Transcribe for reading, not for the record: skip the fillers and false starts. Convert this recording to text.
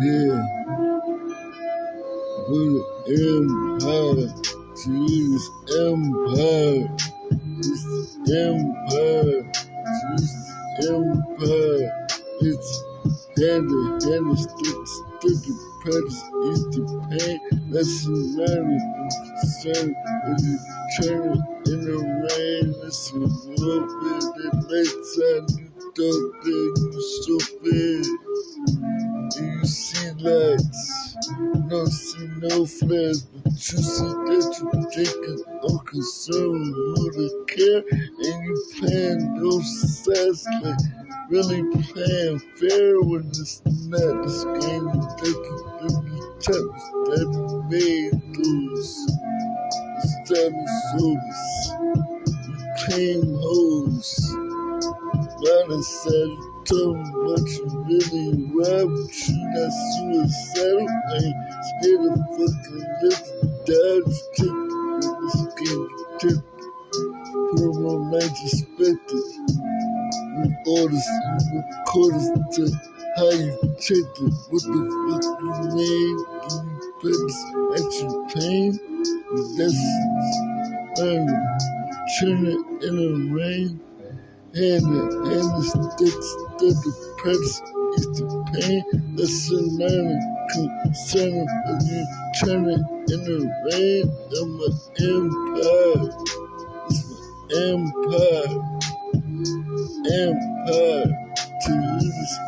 here with an empire to use empire. This empire, this empire. It's hand stick practice is the pain. Lesson learned and concern as you turn it in the rain. It's a warfare that makes out you don't think you so bad. And you see lights, you don't see no flares, but you see that you thinking unconcerned with who to care, and you playing those sides like really playing fair when it's not this game. You think you can be touched that you made those starting souls. You claim hoes. While inside you tell me what you really robbed, but you not suicidal. I ain't scared of fucking living. Die just take it in this game. Take put them on night expected. With orders, with quarters to how you checked it. What the fuck you made? And you put this extra pain? Lessons learned. Turn it in the rain. And the sticks that the practice is the pain. Lesson learned. Concern as you turn it in the rain. I'm an empire. It's my empire. Empire to use